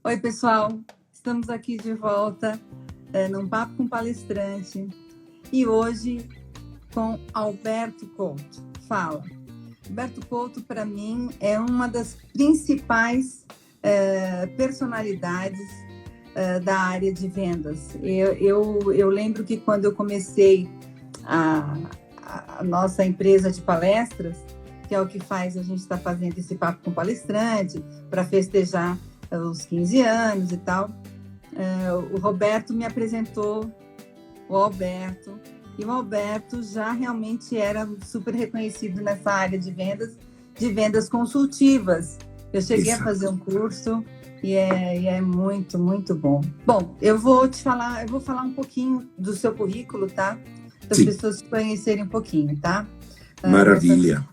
Oi, pessoal. Estamos aqui de volta num Papo com Palestrante e hoje com Alberto Couto. Fala. Alberto Couto, para mim, é uma das principais personalidades da área de vendas. Eu lembro que quando eu comecei a nossa empresa de palestras, que é o que faz a gente estar fazendo esse Papo com Palestrante, para festejar os 15 anos e tal, o Roberto me apresentou o Alberto, e o Alberto já realmente era super reconhecido nessa área de vendas consultivas. Eu cheguei a fazer um curso e é muito, muito bom. Bom, eu vou falar um pouquinho do seu currículo, tá? Para as pessoas conhecerem um pouquinho, tá? Maravilha.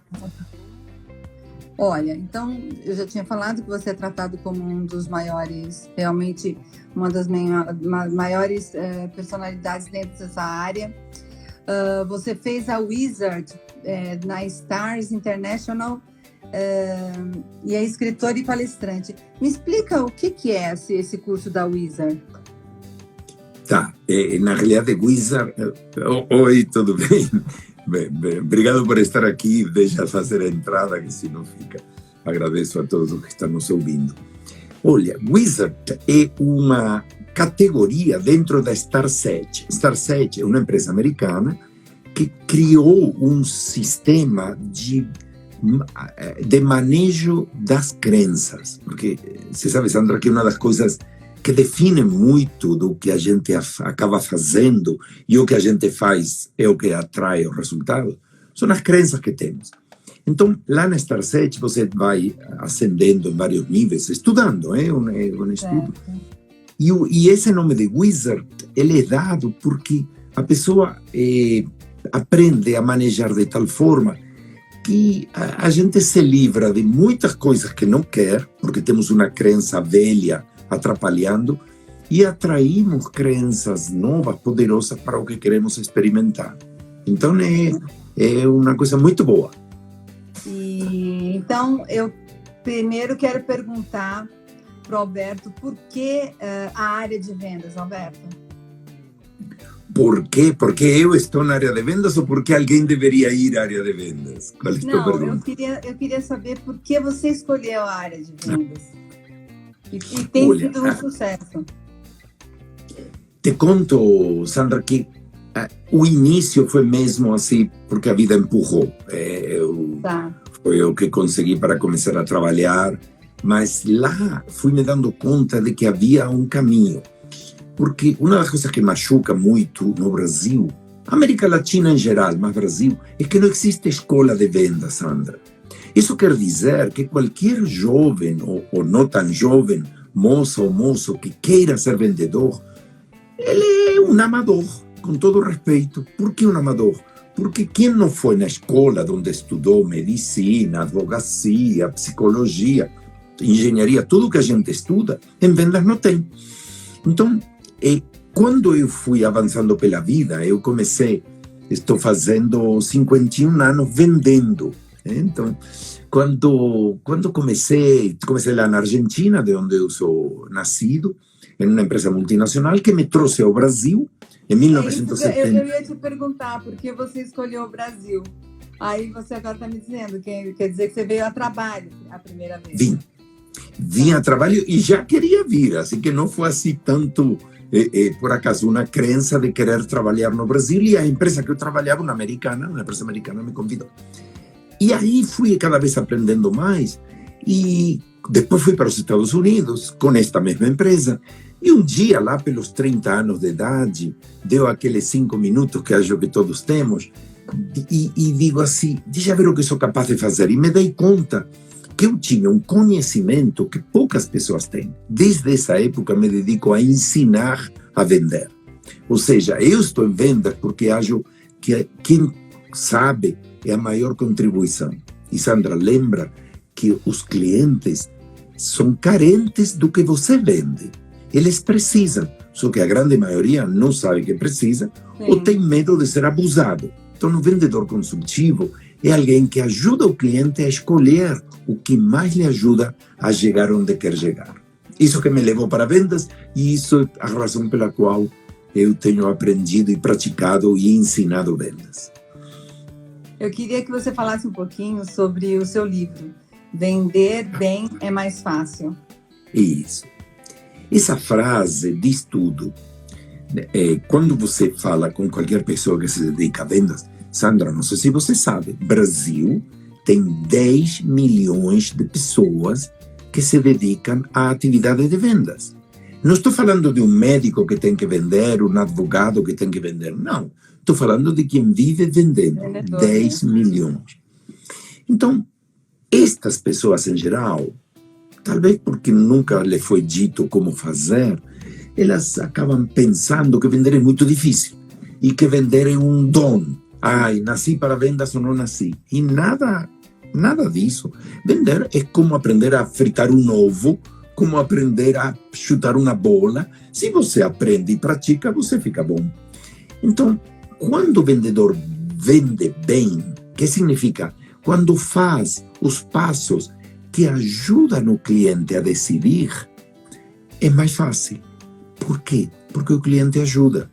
Olha, então, eu já tinha falado que você é tratado como um dos maiores, realmente uma das maiores personalidades dentro dessa área. Você fez a Wizard na Stars International e é escritor e palestrante. Me explica o que é esse curso da Wizard? Tá, na realidade, Wizard... Oi, tudo bem? Obrigado por estar aqui. Deixa fazer a entrada, que senão fica. Agradeço a todos os que estão nos ouvindo. Olha, Wizard é uma categoria dentro da Starset. Starset é uma empresa americana que criou um sistema de manejo das crenças. Porque você sabe, Sandra, que uma das coisas que define muito do que a gente acaba fazendo e o que a gente faz é o que atrai o resultado, são as crenças que temos. Então, lá na Starset, você vai ascendendo em vários níveis, estudando, é um estudo. E esse nome de Wizard, ele é dado porque a pessoa aprende a manejar de tal forma que a gente se livra de muitas coisas que não quer, porque temos uma crença velha atrapalhando, e atraímos crenças novas, poderosas para o que queremos experimentar. Então, é uma coisa muito boa. Então, eu primeiro quero perguntar para o Alberto por que a área de vendas, Alberto? Por quê? Porque eu estou na área de vendas ou porque alguém deveria ir à área de vendas? Qual é a tua pergunta? Eu queria saber por que você escolheu a área de vendas. E tem sido um sucesso. Te conto, Sandra, que o início foi mesmo assim, porque a vida empurrou. Foi o que consegui para começar a trabalhar, mas lá fui me dando conta de que havia um caminho. Porque uma das coisas que machuca muito no Brasil, América Latina em geral, mas Brasil, é que não existe escola de vendas, Sandra. Isso quer dizer que qualquer jovem ou não tão jovem, moça ou moço que queira ser vendedor, ele é um amador, com todo respeito. Por que um amador? Porque quem não foi na escola onde estudou medicina, advocacia, psicologia, engenharia, tudo que a gente estuda, em vendas não tem. Então, quando eu fui avançando pela vida, eu estou fazendo 51 anos vendendo. Então, quando comecei lá na Argentina, de onde eu sou nascido, em uma empresa multinacional que me trouxe ao Brasil em 1970. Eu ia te perguntar por que você escolheu o Brasil. Aí você agora está me dizendo, quer dizer que você veio a trabalho a primeira vez. Vim a trabalho e já queria vir, assim que não foi assim tanto, por acaso, uma crença de querer trabalhar no Brasil, e a empresa que eu trabalhava, uma empresa americana, me convidou. E aí fui cada vez aprendendo mais, e depois fui para os Estados Unidos com esta mesma empresa, e um dia, lá pelos 30 anos de idade, deu aqueles 5 minutos que acho que todos temos, e digo assim, deixa eu ver o que sou capaz de fazer, e me dei conta que eu tinha um conhecimento que poucas pessoas têm. Desde essa época me dedico a ensinar a vender. Ou seja, eu estou em venda porque acho que quem sabe é a maior contribuição. E Sandra, lembra que os clientes são carentes do que você vende. Eles precisam, só que a grande maioria não sabe que precisa. Sim. Ou tem medo de ser abusado. Então, o vendedor consultivo é alguém que ajuda o cliente a escolher o que mais lhe ajuda a chegar onde quer chegar. Isso que me levou para vendas e isso é a razão pela qual eu tenho aprendido e praticado e ensinado vendas. Eu queria que você falasse um pouquinho sobre o seu livro, Vender Bem é Mais Fácil. Isso. Essa frase diz tudo. Quando você fala com qualquer pessoa que se dedica a vendas, Sandra, não sei se você sabe, Brasil tem 10 milhões de pessoas que se dedicam à atividade de vendas. Não estou falando de um médico que tem que vender, um advogado que tem que vender, não. Estou falando de quem vive vendendo, 10 milhões. Então, estas pessoas em geral, talvez porque nunca lhe foi dito como fazer, elas acabam pensando que vender é muito difícil e que vender é um dom. Ai, nasci para vendas ou não nasci. E nada disso. Vender é como aprender a fritar um ovo, como aprender a chutar uma bola. Se você aprende e pratica, você fica bom. Então, quando o vendedor vende bem, que significa? Quando faz os passos que ajudam o cliente a decidir, é mais fácil. Por quê? Porque o cliente ajuda.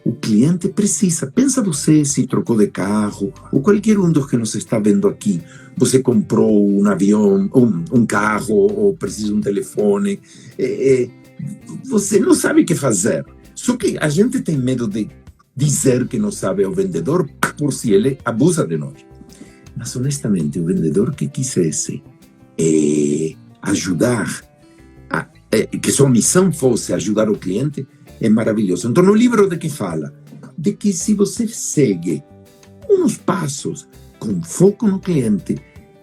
O cliente precisa. Pensa você se trocou de carro, ou qualquer um dos que nos está vendo aqui. Você comprou um avião, um carro, ou precisa de um telefone. Você não sabe o que fazer. Só que a gente tem medo de dizer que não sabe ao vendedor, por se ele abusa de nós. Mas, honestamente, o vendedor que quisesse ajudar, que sua missão fosse ajudar o cliente, é maravilhoso. Então, no livro de que fala? De que se você segue uns passos com foco no cliente,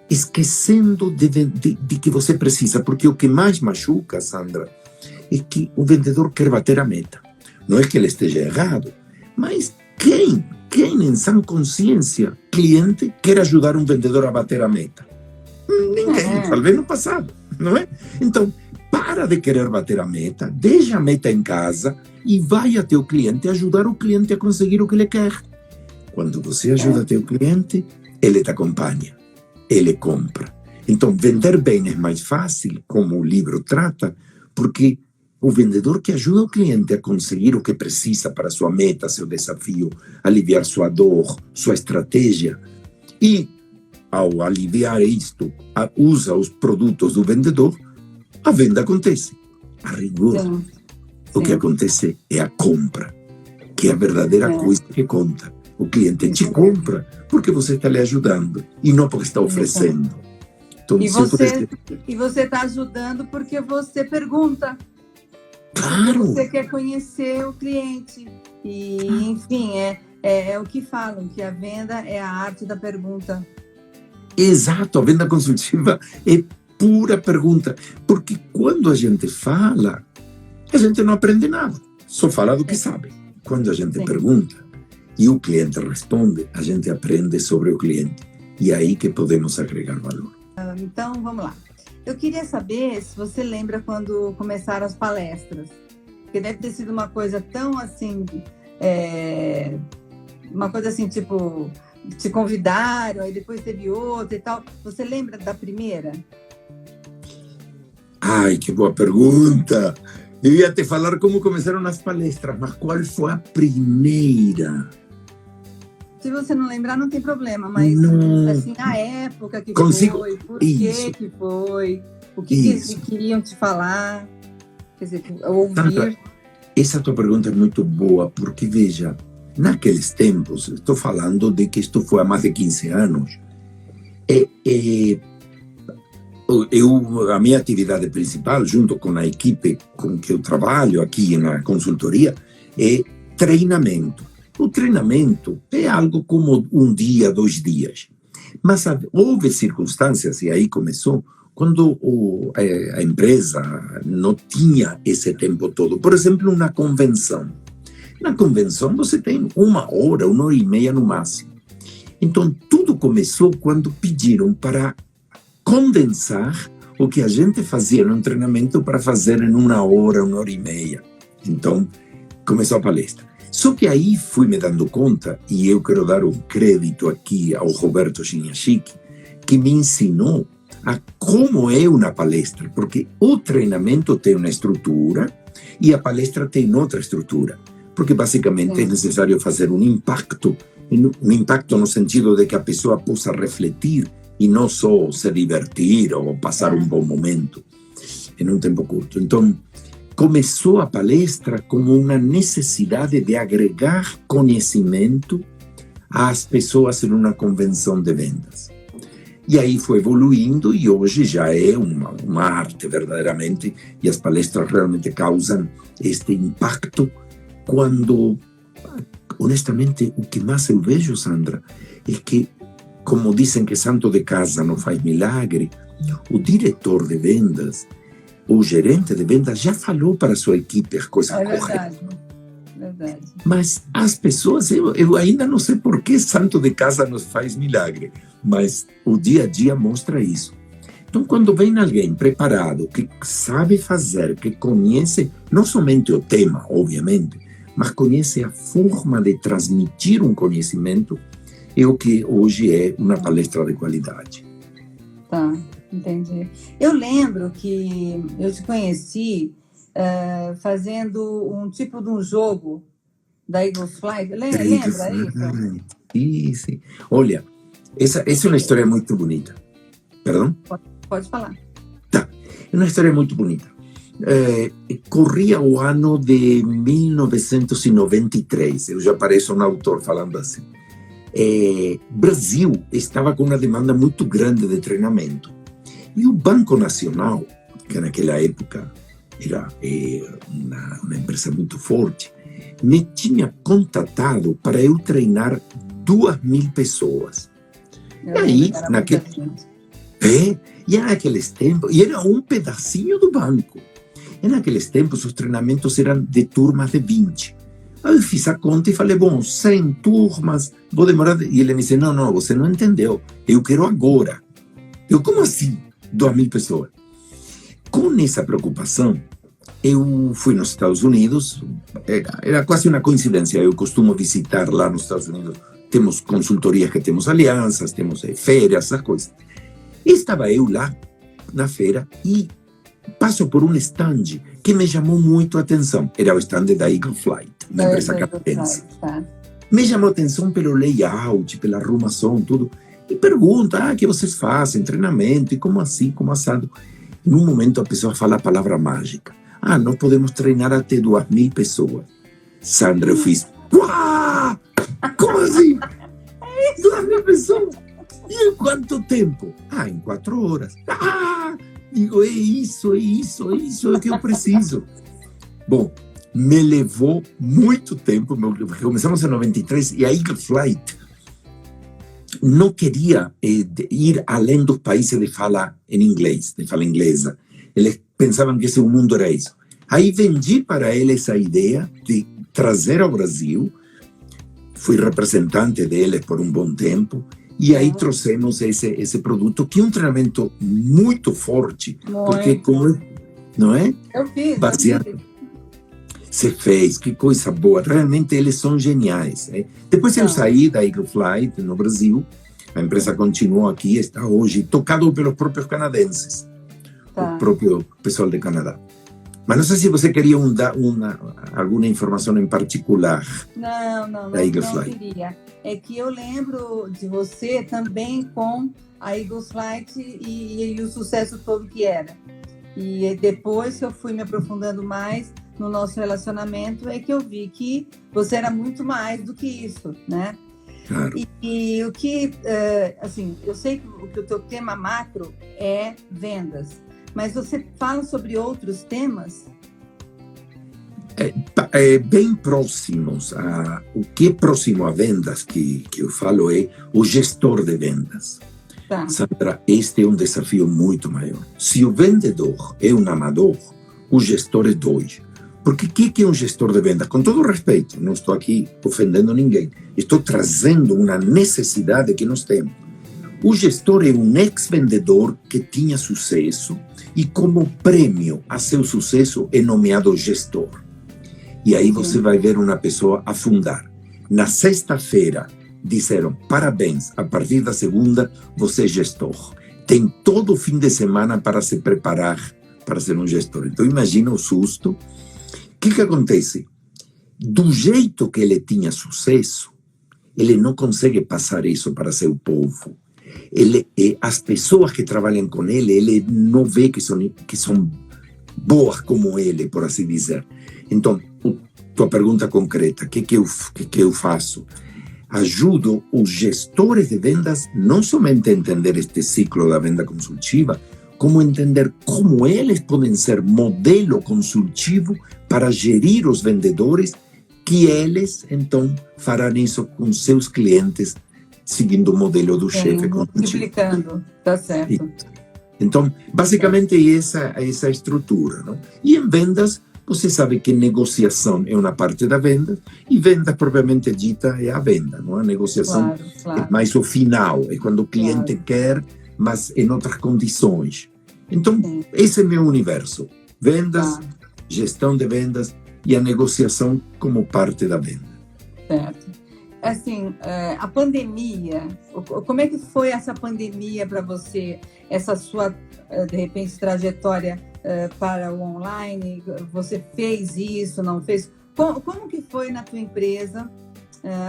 esquecendo de que você precisa, porque o que mais machuca, Sandra, é que o vendedor quer bater a meta. Não é que ele esteja errado, mas quem em sã consciência, cliente, quer ajudar um vendedor a bater a meta? Ninguém, talvez no passado, não é? Então, para de querer bater a meta, deixa a meta em casa e vai até o cliente ajudar o cliente a conseguir o que ele quer. Quando você ajuda até o cliente, ele te acompanha, ele compra. Então, vender bem é mais fácil, como o livro trata, porque o vendedor que ajuda o cliente a conseguir o que precisa para sua meta, seu desafio, aliviar sua dor, sua estratégia, e ao aliviar isto, usa os produtos do vendedor, a venda acontece. A rigor, sim. O que acontece é a compra, que é a verdadeira coisa que conta. O cliente te compra porque você está lhe ajudando e não porque está oferecendo. Então, e você está ajudando porque você pergunta. Claro. Você quer conhecer o cliente. E, enfim, é o que falam, que a venda é a arte da pergunta. Exato, a venda consultiva é pura pergunta. Porque quando a gente fala, a gente não aprende nada. Só fala do que sabe. Quando a gente pergunta e o cliente responde, a gente aprende sobre o cliente. E é aí que podemos agregar valor. Então, vamos lá. Eu queria saber se você lembra quando começaram as palestras. Porque deve ter sido uma coisa tão assim... uma coisa assim, tipo... Te convidaram, aí depois teve outra e tal. Você lembra da primeira? Ai, que boa pergunta! Eu ia te falar como começaram as palestras, mas qual foi a primeira? Se você não lembrar, não tem problema, mas não. Assim, a época que foi, por que foi, o que eles queriam te falar, quer dizer, ouvir. Sandra, essa tua pergunta é muito boa, porque veja, naqueles tempos, estou falando de que isto foi há mais de 15 anos, a minha atividade principal, junto com a equipe com que eu trabalho aqui na consultoria, é treinamento. O treinamento é algo como um dia, 2 dias. Mas houve circunstâncias, e aí começou, quando a empresa não tinha esse tempo todo. Por exemplo, uma convenção. Na convenção você tem 1 hora, 1h30 no máximo. Então, tudo começou quando pediram para condensar o que a gente fazia no treinamento para fazer em 1 hora, 1h30. Então, começou a palestra. Só que aí fui me dando conta, e eu quero dar um crédito aqui ao Roberto Chiniachik, que me ensinou a como é uma palestra, porque o treinamento tem uma estrutura e a palestra tem outra estrutura, porque basicamente é necessário fazer um impacto no sentido de que a pessoa possa refletir e não só se divertir ou passar um bom momento em um tempo curto. Então, começou a palestra como uma necessidade de agregar conhecimento às pessoas em uma convenção de vendas. E aí foi evoluindo e hoje já é uma arte verdadeiramente, e as palestras realmente causam este impacto quando, honestamente, o que mais eu vejo, Sandra, é que, como dizem que santo de casa não faz milagre, o diretor de vendas, o gerente de vendas já falou para a sua equipe as coisas corretas. Verdade. Mas as pessoas, eu ainda não sei por que santo de casa nos faz milagre, mas o dia a dia mostra isso. Então, quando vem alguém preparado, que sabe fazer, que conhece não somente o tema, obviamente, mas conhece a forma de transmitir um conhecimento, é o que hoje é uma palestra de qualidade. Tá, entendi. Eu lembro que eu te conheci fazendo um tipo de um jogo da Eagles Flight. Lembra isso? Sim. Olha, essa é uma história muito bonita. Perdão? Pode falar. Tá, é uma história muito bonita. Corria o ano de 1993, eu já pareço um autor falando assim. Brasil estava com uma demanda muito grande de treinamento. E o Banco Nacional, que naquela época era uma empresa muito forte, me tinha contatado para eu treinar 2.000 pessoas. E aí, naqueles tempos, e era um pedacinho do banco. E naqueles tempos, os treinamentos eram de turmas de 20. Aí eu fiz a conta e falei, bom, 100 turmas, vou demorar... E ele me disse, não, você não entendeu, eu quero agora. Eu, como assim? 2.000 pessoas. Com essa preocupação, eu fui nos Estados Unidos, era quase uma coincidência, eu costumo visitar lá nos Estados Unidos, temos consultorias que temos alianças, temos feiras, essas coisas. E estava eu lá na feira e passo por um stand que me chamou muito a atenção, era o stand da Eagle Flight, uma empresa canadense. Me chamou a atenção pelo layout, pela arrumação, tudo. E pergunta, o que vocês fazem, treinamento, e como assim, como assado? Em um momento a pessoa fala a palavra mágica. Nós podemos treinar até 2.000 pessoas. Sandra, eu fiz, uau! Como assim? 2.000 pessoas? E em quanto tempo? Em 4 horas. Digo, é isso que eu preciso. Bom, me levou muito tempo, começamos em 93, e a Eagle Flight não queria ir além dos países de fala em inglês, de fala inglesa. Eles pensavam que esse mundo era isso. Aí vendi para eles a ideia de trazer ao Brasil, fui representante deles por um bom tempo, e aí trouxemos esse produto, que é um treinamento muito forte, porque como, não é? Eu fiz. Você fez, que coisa boa. Realmente eles são geniais. Depois eu saí da Eagle Flight no Brasil, a empresa continuou aqui, está hoje tocado pelos próprios canadenses, o próprio pessoal do Canadá. Mas não sei se você queria alguma informação em particular. Não queria. É que eu lembro de você também com a Eagles Flight e o sucesso todo que era. E depois que eu fui me aprofundando mais no nosso relacionamento, é que eu vi que você era muito mais do que isso, né? Claro. E o que, assim, eu sei que o teu tema macro é vendas, mas você fala sobre outros temas? Bem próximos. O que é próximo a vendas que eu falo é o gestor de vendas. Sandra, este é um desafio muito maior. Se o vendedor é um amador, o gestor é 2. Porque o que é um gestor de vendas? Com todo respeito, não estou aqui ofendendo ninguém. Estou trazendo uma necessidade que nós temos. O gestor é um ex-vendedor que tinha sucesso e, como prêmio a seu sucesso, é nomeado gestor. E aí você vai ver uma pessoa afundar. Na sexta-feira, disseram, parabéns, a partir da segunda, você é gestor. tem todo o fim de semana para se preparar para ser um gestor. Então, imagina o susto. O que acontece? Do jeito que ele tinha sucesso, ele não consegue passar isso para seu povo. As pessoas que trabalham com ele não vê que são boas como ele, por assim dizer. Então, tua pergunta concreta, o que eu faço? Ajudo os gestores de vendas não somente a entender este ciclo da venda consultiva, como entender como eles podem ser modelo consultivo para gerir os vendedores, que eles, então, farão isso com seus clientes, seguindo o modelo do chefe consultivo. Multiplicando, tá certo. Então, basicamente, essa é a estrutura. Não? E em vendas, você sabe que negociação é uma parte da venda, e venda, propriamente dita, é a venda. Não? A negociação é mais o final, é quando o cliente quer, mas em outras condições. Então, esse é meu universo. Vendas, gestão de vendas e a negociação como parte da venda. Certo. Assim, a pandemia, como é que foi essa pandemia para você? Essa sua, de repente, trajetória para o online? Você fez isso, não fez? Como que foi na tua empresa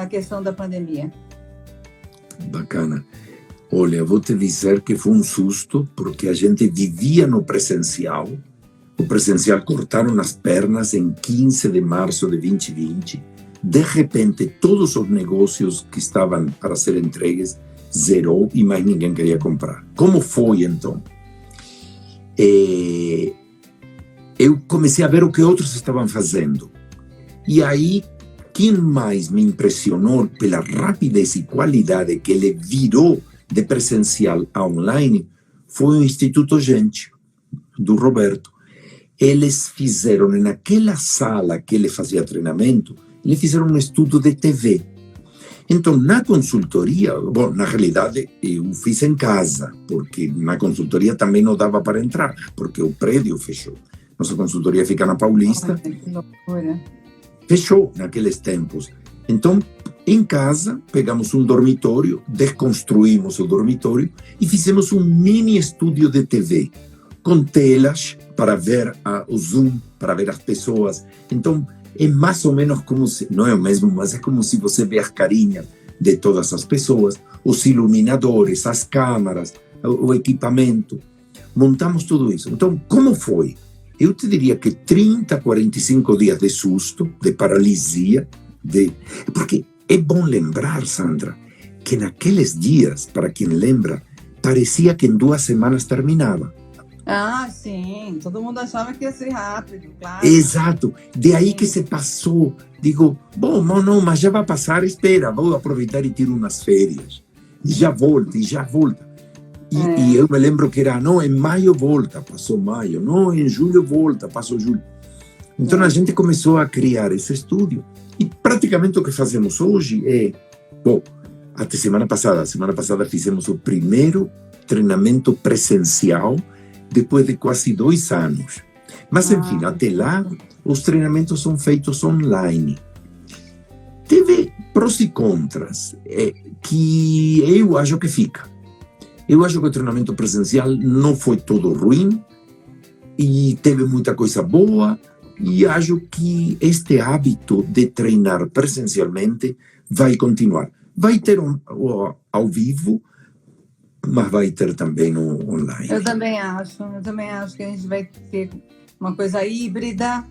a questão da pandemia? Bacana. Olha, vou te dizer que foi um susto, porque a gente vivia no presencial. O presencial cortaram as pernas em 15 de março de 2020. De repente, todos os negócios que estavam para ser entregues zerou e mais ninguém queria comprar. Como foi, então? Eu comecei a ver o que outros estavam fazendo. E aí, quem mais me impressionou pela rapidez e qualidade que ele virou de presencial a online foi o Instituto Gente, do Roberto. Eles fizeram, naquela sala que ele fazia treinamento, eles fizeram um estudo de TV. Então, na consultoria, bom, na realidade, eu fiz em casa, porque na consultoria também não dava para entrar, porque o prédio fechou. Nossa consultoria fica na Paulista. Ai, que loucura. Fechou naqueles tempos. Então, em casa, pegamos um dormitório, desconstruímos o dormitório e fizemos um mini estúdio de TV, com telas para ver o Zoom, para ver as pessoas. Então, é mais ou menos como se, não é o mesmo, mas é como se você vê as carinhas de todas as pessoas, os iluminadores, as câmaras, o equipamento. Montamos tudo isso. Então, como foi? Eu te diria que 30, 45 dias de susto, de paralisia, porque é bom lembrar, Sandra, que naqueles dias, para quem lembra, parecia que em 2 semanas terminava. Ah, sim. Todo mundo achava que ia ser rápido, claro. Exato. De aí que se passou. Digo, bom, não, mas já vai passar, espera, vou aproveitar e tiro umas férias. E já volta. E eu me lembro que era, não, em maio volta, passou maio. Não, em julho volta, passou julho. Então a gente começou a criar esse estúdio. E praticamente o que fazemos hoje é, bom, até semana passada fizemos o primeiro treinamento presencial depois de quase 2 anos. Mas, enfim, até lá, os treinamentos são feitos online. Teve prós e contras, que eu acho que fica. Eu acho que o treinamento presencial não foi todo ruim, e teve muita coisa boa, e acho que este hábito de treinar presencialmente vai continuar. Vai ter ao vivo, mas vai ter também no online. Eu também acho que a gente vai ter uma coisa híbrida,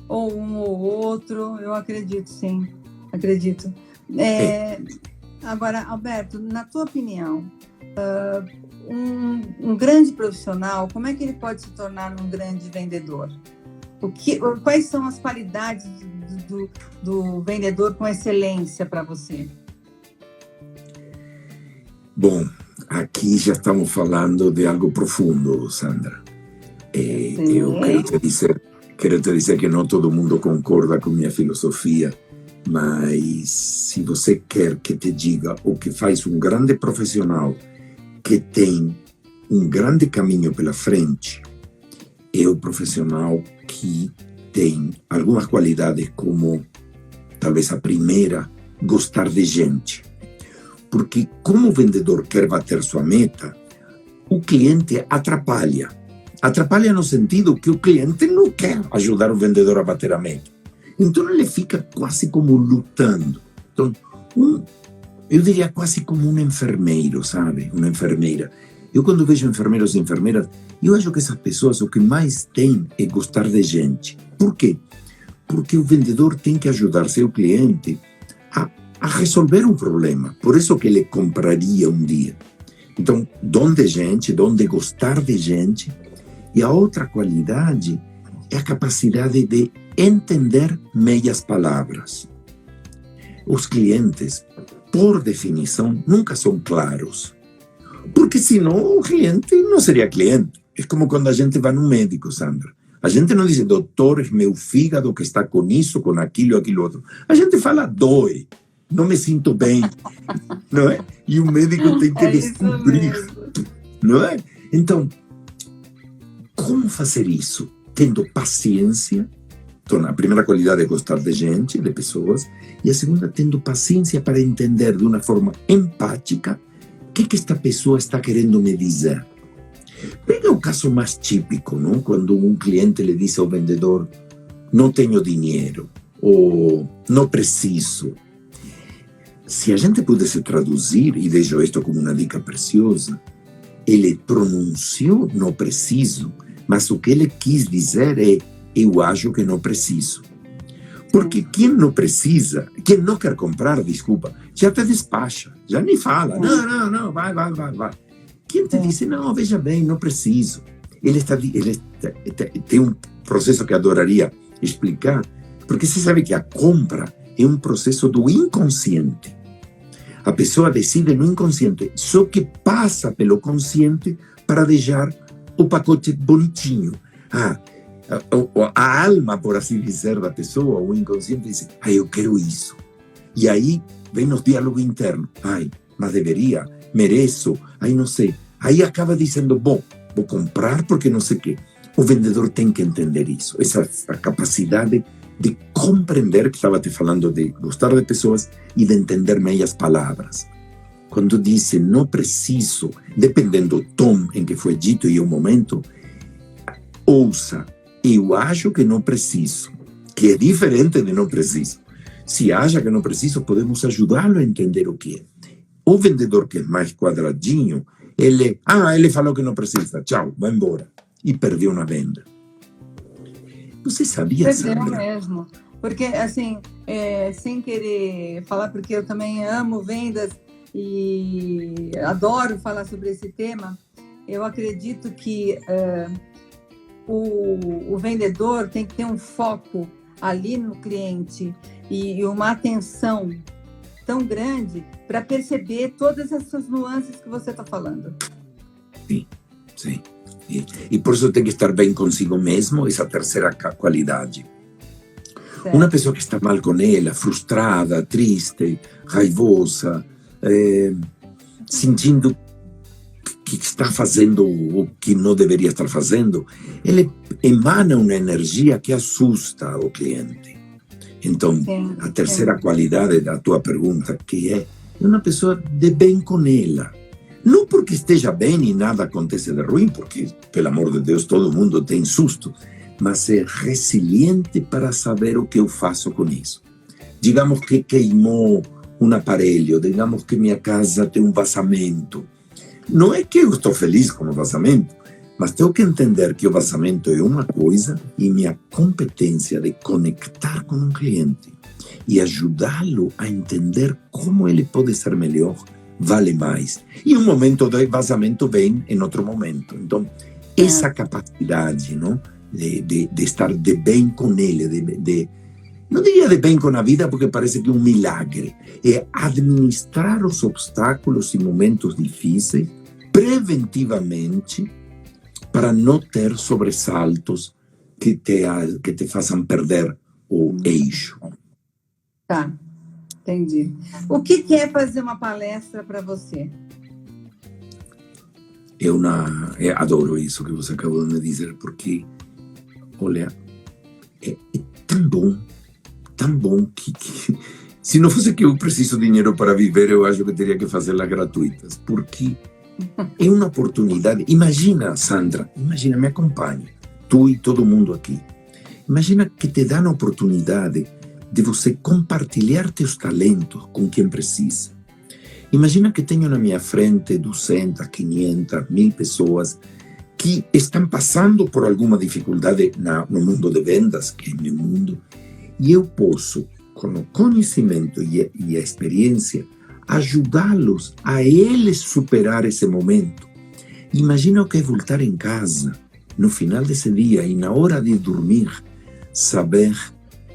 ou um ou outro, eu acredito, sim, acredito. Agora, Alberto, na tua opinião, um grande profissional, como é que ele pode se tornar um grande vendedor? Quais são as qualidades do vendedor com excelência para você? Bom, aqui já estamos falando de algo profundo, Sandra. Eu quero te dizer que não todo mundo concorda com minha filosofia, mas se você quer que te diga o que faz um grande profissional que tem um grande caminho pela frente, é o profissional que tem algumas qualidades, como talvez a primeira, gostar de gente. Porque como o vendedor quer bater sua meta, o cliente atrapalha. Atrapalha no sentido que o cliente não quer ajudar o vendedor a bater a meta. Então ele fica quase como lutando. Então, eu diria quase como um enfermeiro, sabe? Uma enfermeira. Eu quando vejo enfermeiros e enfermeiras, eu acho que essas pessoas o que mais têm é gostar de gente. Por quê? Porque o vendedor tem que ajudar seu cliente a resolver um problema. Por isso que ele compraria um dia. Então, dom de gente, dom de gostar de gente. E a outra qualidade é a capacidade de entender meias palavras. Os clientes, por definição, nunca são claros. Porque senão o cliente não seria cliente. É como quando a gente vai no médico, Sandra. A gente não diz, doutor, é meu fígado que está com isso, com aquilo outro. A gente fala, dói, não me sinto bem, não é? E o médico tem que descobrir, não é? Então, como fazer isso? Tendo paciência. Então, a primeira qualidade é gostar de gente, de pessoas. E a segunda, tendo paciência para entender de uma forma empática o que esta pessoa está querendo me dizer. Pega o caso mais típico, não? Quando um cliente lhe diz ao vendedor, não tenho dinheiro, ou não preciso. Se a gente pudesse traduzir, e deixo isto como uma dica preciosa, ele pronunciou não preciso, mas o que ele quis dizer é, eu acho que não preciso. Porque quem não precisa, quem não quer comprar, desculpa, já te despacha, já nem fala, não, vai. Quem te disse, não, veja bem, não preciso. Ele tem um processo que adoraria explicar, porque você sabe que a compra é um processo do inconsciente. A pessoa decide no inconsciente, só que passa pelo consciente para deixar o pacote bonitinho. A alma, por assim dizer, da pessoa, o inconsciente diz, eu quero isso. E aí vem os diálogos internos. Mas deveria, mereço, não sei. Aí acaba dizendo, bom, vou comprar porque não sei o quê. O vendedor tem que entender isso. Essa capacidade de compreender, que estava te falando de gostar de pessoas e de entender meias palavras. Quando disse não preciso, dependendo do tom em que foi dito e o momento, ouça, eu acho que não preciso, que é diferente de não preciso. Se acha que não preciso, podemos ajudá-lo a entender o que é. O vendedor que é mais quadradinho, ele falou que não precisa, tchau, vai embora. E perdeu na venda. Você sabia, Sandra? Perdeu mesmo. Porque, assim, sem querer falar, porque eu também amo vendas e adoro falar sobre esse tema, eu acredito que o vendedor tem que ter um foco ali no cliente e uma atenção tão grande para perceber todas essas nuances que você está falando. Sim. E por isso tem que estar bem consigo mesmo, essa terceira qualidade. Certo. Uma pessoa que está mal com ela, frustrada, triste, raivosa, sentindo que está fazendo o que não deveria estar fazendo, ele emana uma energia que assusta o cliente. Então, a terceira qualidade da tua pergunta, que é uma pessoa de bem com ela. Não porque esteja bem e nada acontece de ruim, porque, pelo amor de Deus, todo mundo tem susto, mas é resiliente para saber o que eu faço com isso. Digamos que queimou um aparelho, digamos que minha casa tem um vazamento. Não é que eu estou feliz com o vazamento, mas tenho que entender que o vazamento é uma coisa e minha competência de conectar com um cliente e ajudá-lo a entender como ele pode ser melhor vale mais. E um momento de vazamento vem em outro momento. Então, essa capacidade, não, de estar de bem com ele, não diria de bem com a vida, porque parece que é um milagre, é administrar os obstáculos e momentos difíceis preventivamente para não ter sobressaltos que te façam perder o eixo. Tá. Entendi. O que é fazer uma palestra para você? Eu adoro isso que você acabou de me dizer, porque, olha, é tão bom que se não fosse que eu preciso de dinheiro para viver, eu acho que teria que fazê-las gratuitas, porque É uma oportunidade. Imagina, Sandra, imagina, me acompanhe, tu e todo mundo aqui. Imagina que te dão a oportunidade de você compartilhar teus talentos com quem precisa. Imagina que tenho na minha frente 200, 500, 1000 pessoas que estão passando por alguma dificuldade no mundo de vendas, que é meu mundo, e eu posso, com o conhecimento e a experiência, ajudá-los a eles superar esse momento. Imagina o que é voltar em casa, no final desse dia e na hora de dormir, saber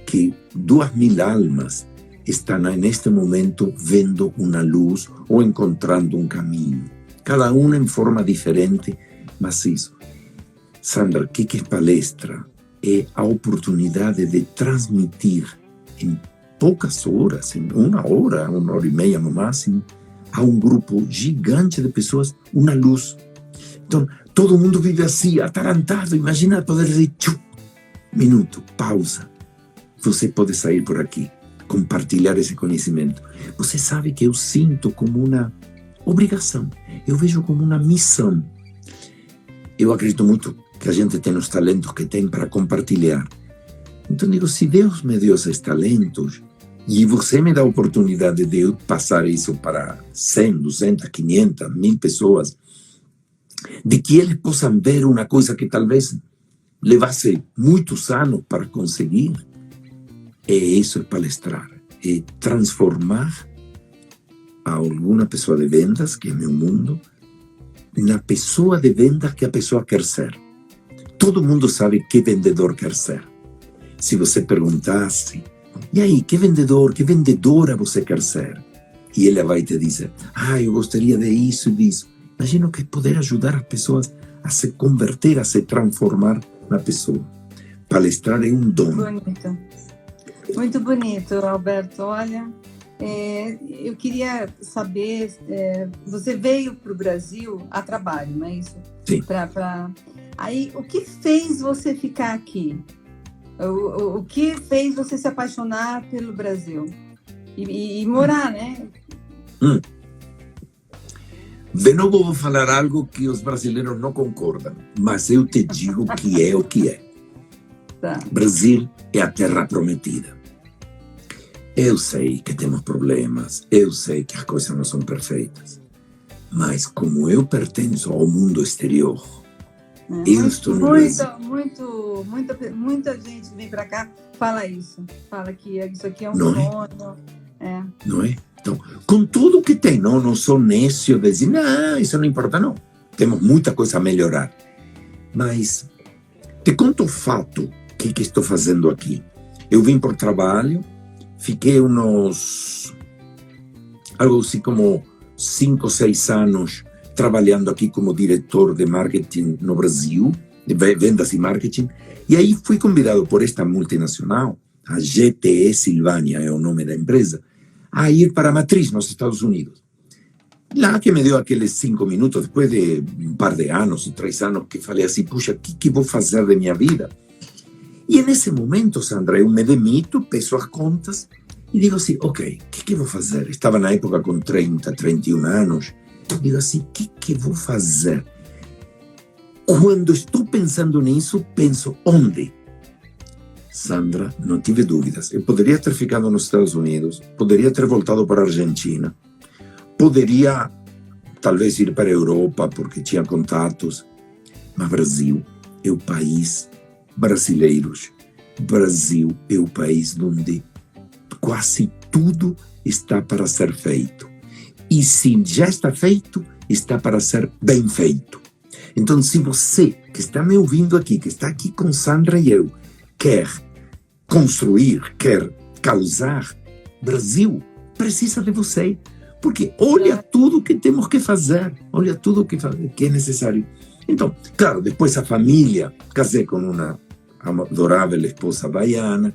que 2000 almas estão neste momento vendo uma luz ou encontrando um caminho. Cada uma em forma diferente, mas isso. Sandra, o que é palestra? É a oportunidade de transmitir em poucas horas, em uma hora e meia no máximo, a um grupo gigante de pessoas, uma luz. Então, todo mundo vive assim, atarantado. Imagina poder dizer, minuto, pausa. Você pode sair por aqui, compartilhar esse conhecimento. Você sabe que eu sinto como uma obrigação. Eu vejo como uma missão. Eu acredito muito que a gente tem os talentos que tem para compartilhar. Então digo, se Deus me deu esses talentos e você me dá a oportunidade de eu passar isso para 100, 200, 500, 1000 pessoas, de que eles possam ver uma coisa que talvez levasse muitos anos para conseguir, isso é palestrar, é transformar alguma pessoa de vendas, que é meu mundo, na pessoa de vendas que a pessoa quer ser. Todo mundo sabe que vendedor quer ser. Se você perguntasse, e aí, que vendedor, que vendedora você quer ser? E ela vai te dizer, eu gostaria de isso e disso. Imagino que poder ajudar as pessoas a se converter, a se transformar na pessoa. Palestrar é um dom. Bonito. Muito bonito, Alberto. Olha, eu queria saber, você veio para o Brasil a trabalho, não é isso? Sim. Aí, o que fez você ficar aqui? O que fez você se apaixonar pelo Brasil? E morar, né? De novo vou falar algo que os brasileiros não concordam, mas eu te digo que é o que é. Tá. Brasil é a terra prometida. Eu sei que temos problemas, eu sei que as coisas não são perfeitas, mas como eu pertenço ao mundo exterior, eu estou no Brasil. Muita gente vem para cá, fala isso. Fala que isso aqui é um sonho. Não é? Então, com tudo que tem, não sou nécio de dizer, não, isso não importa, não. Temos muita coisa a melhorar. Mas, te conto o fato, o que estou fazendo aqui. Eu vim por trabalho, fiquei algo assim como 5 ou 6 anos trabalhando aqui como diretor de marketing no Brasil, de vendas e marketing, e aí fui convidado por esta multinacional, a GTE Silvânia é o nome da empresa, a ir para a matriz nos Estados Unidos. Lá que me deu aqueles 5 minutos, depois de um par de anos, 3 anos, que falei assim, puxa, o que vou fazer da minha vida? E nesse momento, Sandra, eu me demito, peço as contas e digo assim, ok, o que vou fazer? Estava na época com 30, 31 anos. Digo assim, o que vou fazer? Quando estou pensando nisso, penso, onde? Sandra, não tive dúvidas. Eu poderia ter ficado nos Estados Unidos, poderia ter voltado para a Argentina, poderia talvez ir para a Europa, porque tinha contatos, mas Brasil é o país brasileiros. Brasil é o país onde quase tudo está para ser feito. E se já está feito, está para ser bem feito. Então, se você que está me ouvindo aqui, que está aqui com Sandra e eu, quer construir, quer causar, Brasil precisa de você. Porque olha tudo que temos que fazer, olha tudo que é necessário. Então, claro, depois a família, casei com uma adorável esposa baiana,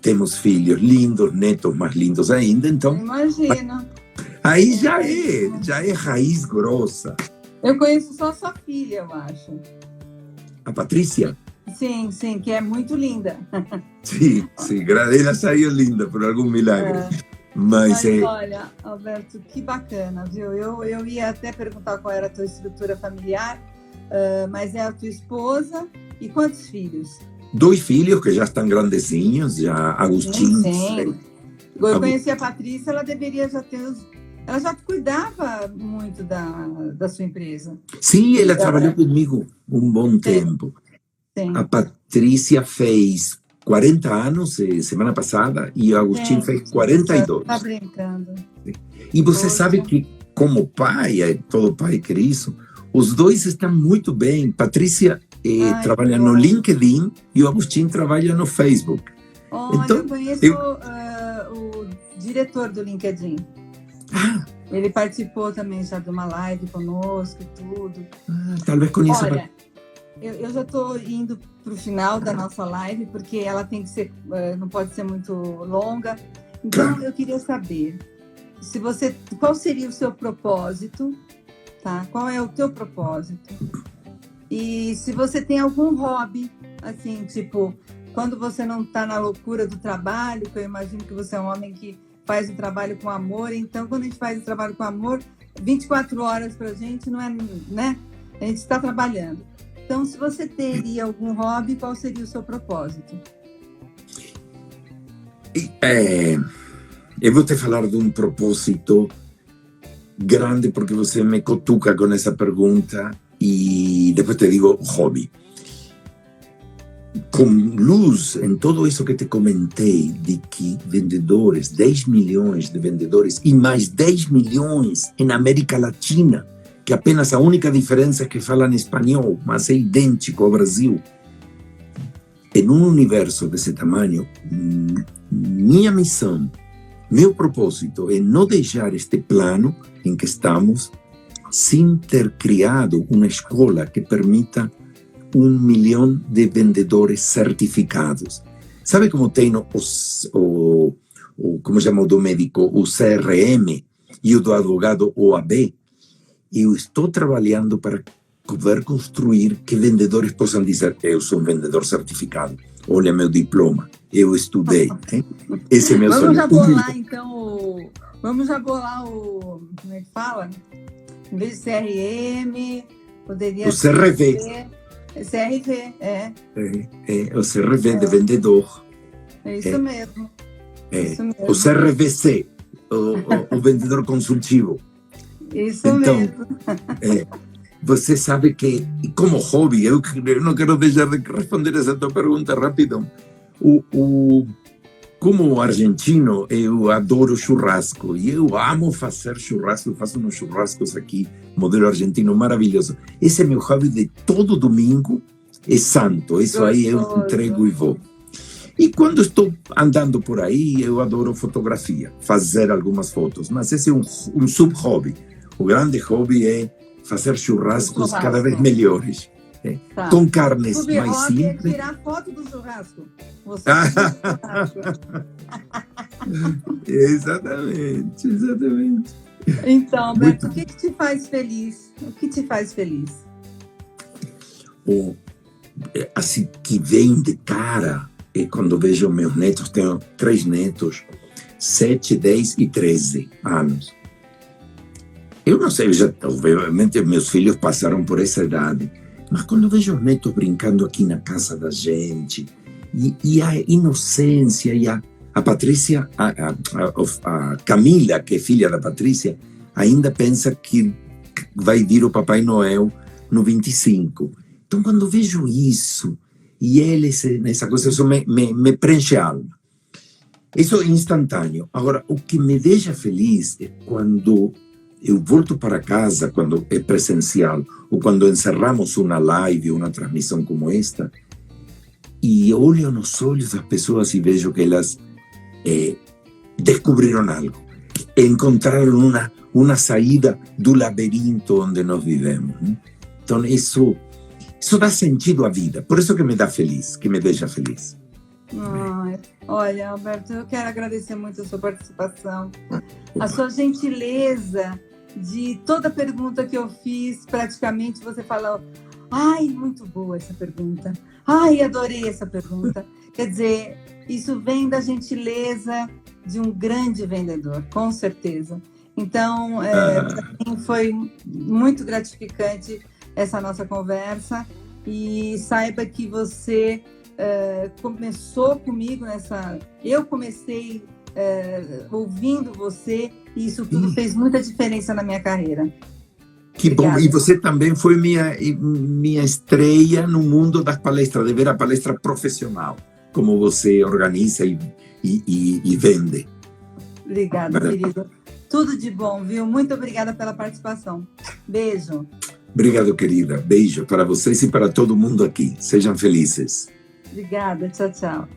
temos filhos lindos, netos mais lindos ainda, então... Imagina. Aí já é raiz grossa. Eu conheço só sua filha, eu acho. A Patrícia? Sim, que é muito linda. Sim, ela saiu linda por algum milagre. Mas olha, Alberto, que bacana, viu? Eu ia até perguntar qual era a tua estrutura familiar, mas é a tua esposa e quantos filhos? 2 filhos que já estão grandezinhos, já Agostinho. Sim. Eu conheci a Patrícia, ela deveria já ter ela já cuidava muito da sua empresa. Sim, ela trabalhou comigo um bom tempo. Sim. A Patrícia fez 40 anos semana passada e o Agostinho fez 42. Está brincando. E você sabe que, como pai, todo pai quer isso, os dois estão muito bem. Patrícia trabalha no LinkedIn e o Agostinho trabalha no Facebook. Então, eu conheço o diretor do LinkedIn. Ele participou também já de uma live conosco e tudo. Talvez conheça. Olha, eu já estou indo para o final da nossa live, porque ela tem que ser, não pode ser muito longa. Então, eu queria saber qual seria o seu propósito, tá? Qual é o teu propósito? E se você tem algum hobby, assim, tipo, quando você não está na loucura do trabalho, que eu imagino que você é um homem que faz o trabalho com amor, então quando a gente faz o trabalho com amor, 24 horas para a gente não é, né? A gente está trabalhando. Então, se você teria algum hobby, qual seria o seu propósito? Eu vou te falar de um propósito grande, porque você me cutuca com essa pergunta e depois te digo hobby. Com luz em tudo isso que te comentei, de que vendedores, 10 milhões de vendedores e mais 10 milhões em América Latina, que apenas a única diferença é que falam espanhol, mas é idêntico ao Brasil. Em um universo desse tamanho, minha missão, meu propósito é não deixar este plano em que estamos sem ter criado uma escola que permita 1 milhão de vendedores certificados. Sabe como tem como chama o do médico, o CRM e o do advogado OAB? Eu estou trabalhando para poder construir que vendedores possam dizer: eu sou um vendedor certificado, olha meu diploma, eu estudei. Esse é meu sonho. Vamos já bolar o... Como é que fala? Em vez de CRM, poderia ser... O CRV. CRV, o CRV de vendedor. É isso mesmo. Isso mesmo. O CRVC, o vendedor consultivo. Isso então, mesmo. Você sabe que, como hobby, eu não quero deixar de responder essa tua pergunta rápido. Como argentino, eu adoro churrasco e eu amo fazer churrasco. Eu faço uns churrascos aqui, modelo argentino maravilhoso. Esse é meu hobby de todo domingo, é santo. Isso aí eu entrego e vou. E quando estou andando por aí, eu adoro fotografia, fazer algumas fotos. Mas esse é um sub-hobby. O grande hobby é fazer churrascos cada vez melhores. Tá. Com carnes mais simples. É tirar foto do churrasco. Você exatamente. Então, Beto, o que te faz feliz? O que te faz feliz? Assim, que vem de cara é quando vejo meus netos. Tenho 3 netos, 7, 10 e 13 anos. Eu não sei, obviamente meus filhos passaram por essa idade, mas quando vejo os netos brincando aqui na casa da gente, e a inocência, e a Patrícia, a Camila, que é filha da Patrícia, ainda pensa que vai vir o Papai Noel no 25. Então, quando vejo isso, e eles nessa coisa, isso me preenche a alma. Isso é instantâneo. Agora, o que me deixa feliz é quando eu volto para casa, quando é presencial, ou quando encerramos uma live, uma transmissão como esta, e olho nos olhos das pessoas e vejo que elas descobriram algo, encontraram uma saída do labirinto onde nós vivemos. Né? Então, isso dá sentido à vida. Por isso que me dá feliz, que me deixa feliz. Olha, Alberto, eu quero agradecer muito a sua participação, a sua gentileza de toda pergunta que eu fiz, praticamente você falou: ai, muito boa essa pergunta, ai, adorei essa pergunta. Quer dizer, isso vem da gentileza de um grande vendedor, com certeza. Então, para mim foi muito gratificante essa nossa conversa, e saiba que você começou comigo nessa... Eu comecei ouvindo você, e isso tudo fez muita diferença na minha carreira. Que bom, e você também foi minha estreia no mundo das palestras, de ver a palestra profissional, como você organiza e vende. Obrigada, querido. Tudo de bom, viu? Muito obrigada pela participação. Beijo. Obrigado, querida. Beijo para vocês e para todo mundo aqui. Sejam felizes. Obrigada. Tchau, tchau.